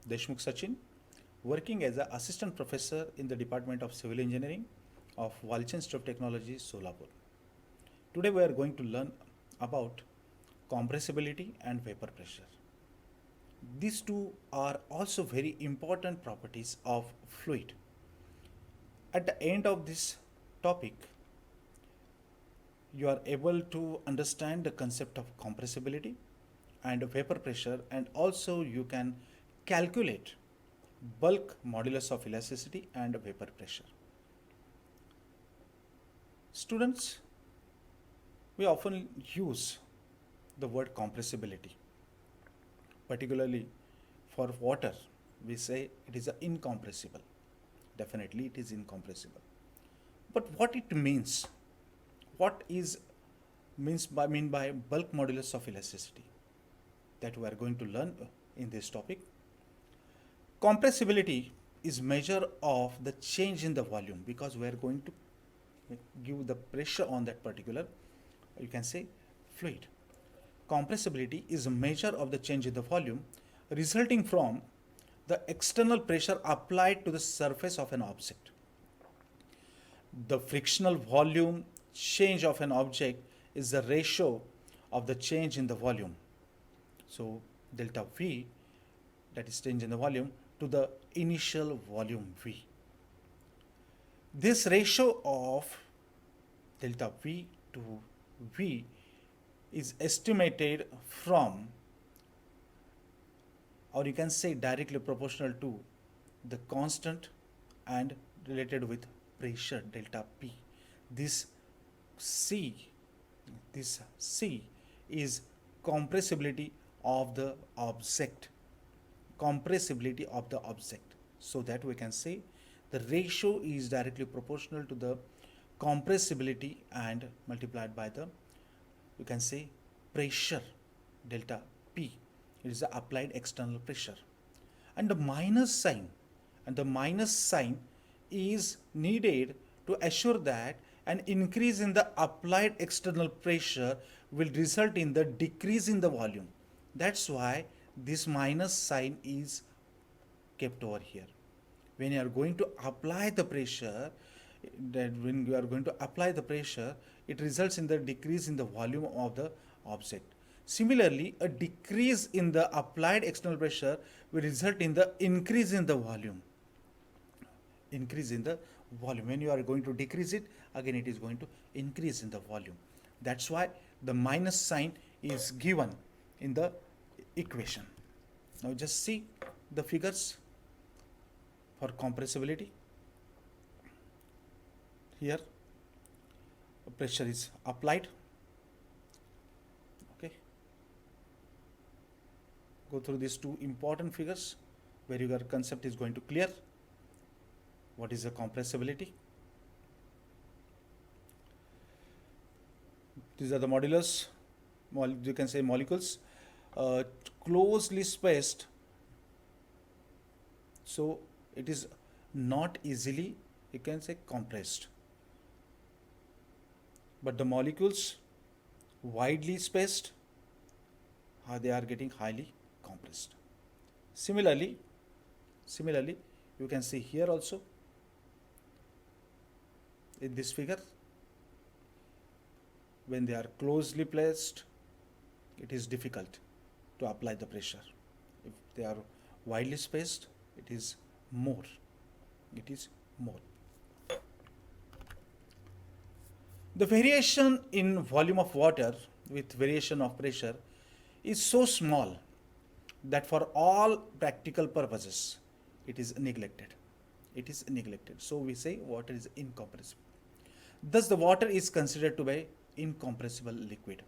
Deshmukh Sachin, working as an assistant professor in the Department of Civil Engineering of Walchand Institute of Technology, Solapur. Today we are going to learn about compressibility and vapor pressure. These two are also very important properties of fluid. At the end of this topic, you are able to understand the concept of compressibility and vapor pressure, and also you can calculate bulk modulus of elasticity and vapor pressure. Students, we often use the word compressibility, particularly for water. We say it is incompressible. Definitely, it is incompressible. But what it means? What is mean by bulk modulus of elasticity? That we are going to learn in this topic. Compressibility is measure of the change in the volume, because we are going to give the pressure on that particular, you can say, fluid. Compressibility is a measure of the change in the volume resulting from the external pressure applied to the surface of an object. The frictional volume change of an object is the ratio of the change in the volume. So delta V, that is change in the volume, to the initial volume V. This ratio of delta V to V is estimated from, or you can say directly proportional to, the constant and related with pressure delta P. This C is compressibility of the object. Compressibility of the object. So that we can say the ratio is directly proportional to the compressibility and multiplied by the, you can say, pressure delta P. It is the applied external pressure. And the minus sign is needed to assure that an increase in the applied external pressure will result in the decrease in the volume. That's why this minus sign is kept over here. When you are going to apply the pressure, it results in the decrease in the volume of the object. Similarly, a decrease in the applied external pressure will result in the increase in the volume. When you are going to decrease it, again it is going to increase in the volume. That's why the minus sign is given in the equation. Now just see the figures for compressibility. Here pressure is applied. Okay, go through these two important figures where your concept is going to clear. What is the compressibility? These are the modulus, you can say molecules, closely spaced, so it is not easily, you can say, compressed. But the molecules widely spaced, they are getting highly compressed. Similarly, you can see here also in this figure, when they are closely placed, it is difficult to apply the pressure. If they are widely spaced, it is more. The variation in volume of water with variation of pressure is so small that for all practical purposes it is neglected. So we say water is incompressible. Thus the water is considered to be incompressible liquid.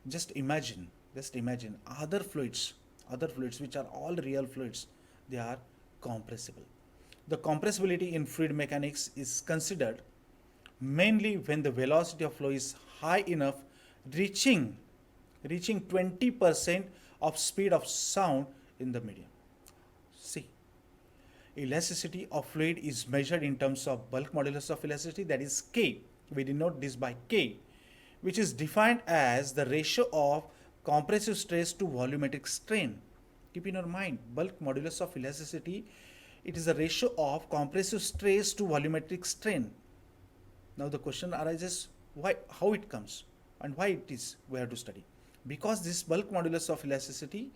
Just imagine other fluids which are all real fluids, they are compressible. The compressibility in fluid mechanics is considered mainly when the velocity of flow is high enough, reaching 20% of speed of sound in the medium. See, elasticity of fluid is measured in terms of bulk modulus of elasticity, that is K. We denote this by K, which is defined as the ratio of compressive stress to volumetric strain. Keep in your mind, bulk modulus of elasticity, it is a ratio of compressive stress to volumetric strain. Now the question arises, why, how it comes and why it is we have to study. Because this bulk modulus of elasticity,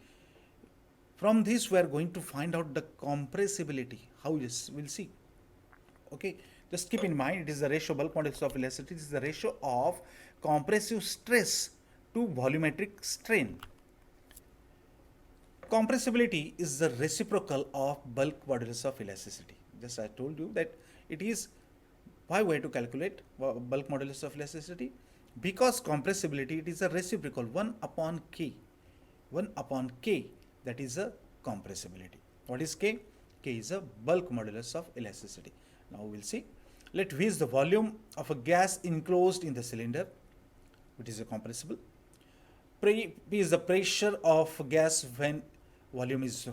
from this we are going to find out the compressibility. How is, we'll see. Okay, just keep in mind, it is the ratio, bulk modulus of elasticity is the ratio of compressive stress to volumetric strain. Compressibility is the reciprocal of bulk modulus of elasticity. Just I told you that it is, why we have to calculate bulk modulus of elasticity? Because compressibility, it is a reciprocal 1 upon k. 1 upon k, that is a compressibility. What is k? K is a bulk modulus of elasticity. Now we'll see. Let V is the volume of a gas enclosed in the cylinder, which is a compressible. P is the pressure of gas when volume is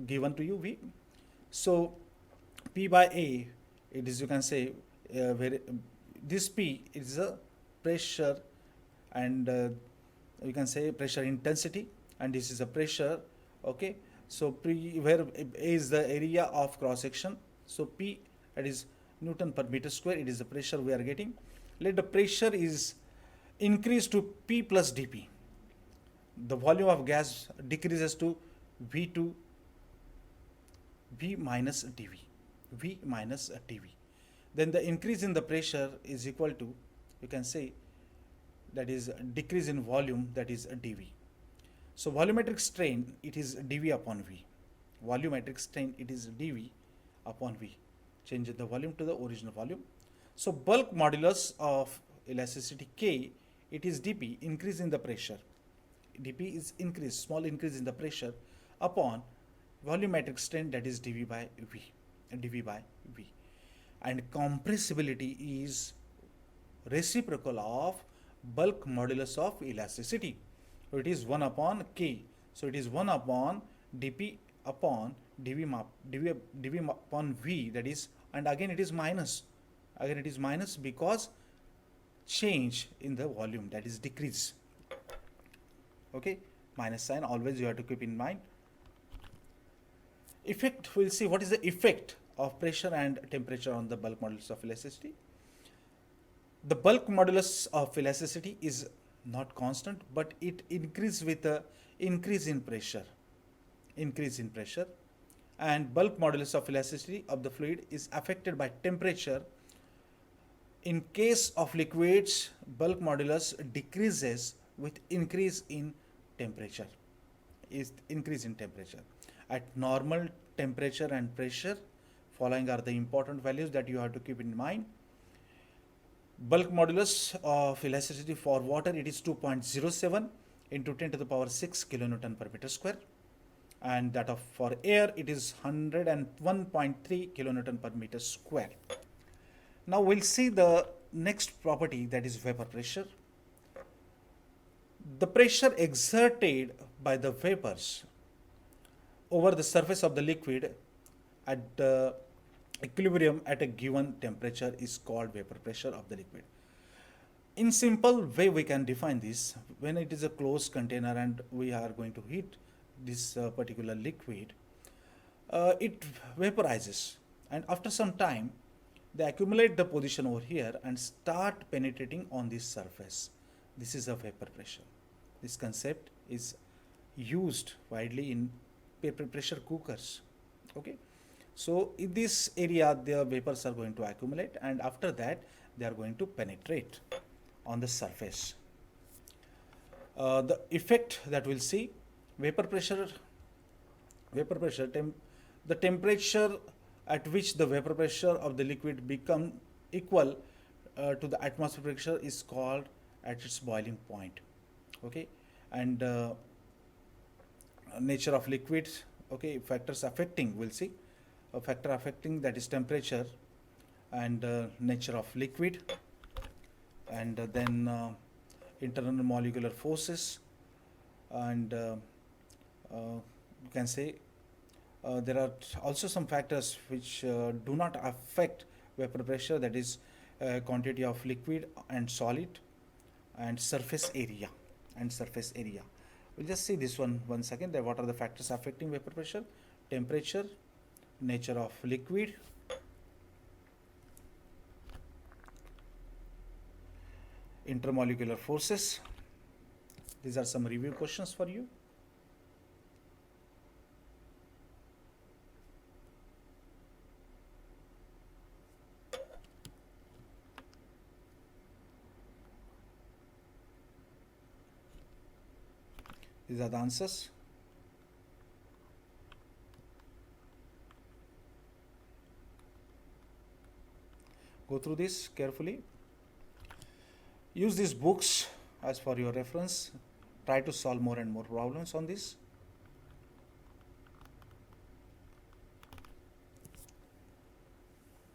given to you, V. So P by A, it is, you can say, this P is a pressure, and you can say pressure intensity, and this is a pressure. Okay, so P, where A is the area of cross section, so P, that is Newton per meter square, it is the pressure we are getting. Let the pressure is increased to P plus dP. The volume of gas decreases to V2 V minus dV, V minus dV. Then the increase in the pressure is equal to, you can say, that is decrease in volume, that is dV. So volumetric strain, it is dV upon V. Volumetric strain, it is dV upon V. Change the volume to the original volume. So bulk modulus of elasticity K, it is dP, increase in the pressure. dP is increase, small increase in the pressure upon volumetric strain, that is dV by V, dV by V. And compressibility is reciprocal of bulk modulus of elasticity. So it is 1 upon K. So it is 1 upon dP upon dV upon V, that is, and again it is minus. Again it is minus because change in the volume, that is decrease. Okay, minus sign always you have to keep in mind. Effect, we'll see what is the effect of pressure and temperature on the bulk modulus of elasticity. The bulk modulus of elasticity is not constant, but it increases with the increase in pressure. Increase in pressure. And bulk modulus of elasticity of the fluid is affected by temperature. In case of liquids, bulk modulus decreases with increase in temperature. Is increase in temperature. At normal temperature and pressure, following are the important values that you have to keep in mind. Bulk modulus of elasticity for water, it is 2.07 into 10 to the power 6 kilonewton per meter square, and that of for air it is 101.3 kilonewton per meter square. Now we'll see the next property, that is vapor pressure. The pressure exerted by the vapors over the surface of the liquid at the equilibrium at a given temperature is called vapor pressure of the liquid. In simple way we can define this. When it is a closed container and we are going to heat this particular liquid, it vaporizes, and after some time they accumulate the position over here and start penetrating on this surface. This is a vapor pressure. This concept is used widely in pressure cookers. Okay, so in this area the vapors are going to accumulate, and after that they are going to penetrate on the surface. The effect that we'll see, vapor pressure, the temperature at which the vapor pressure of the liquid become equal to the atmospheric pressure is called at its boiling point. Okay, and nature of liquids. Okay, factors affecting, we'll see. A factor affecting, that is temperature and nature of liquid, and then internal molecular forces, and you can say there are also some factors which do not affect vapor pressure, that is quantity of liquid and solid, and surface area, We'll just see this one once again. That what are the factors affecting vapor pressure? Temperature, nature of liquid, intermolecular forces. These are some review questions for you. These are the answers. Go through this carefully. Use these books as for your reference. Try to solve more and more problems on this.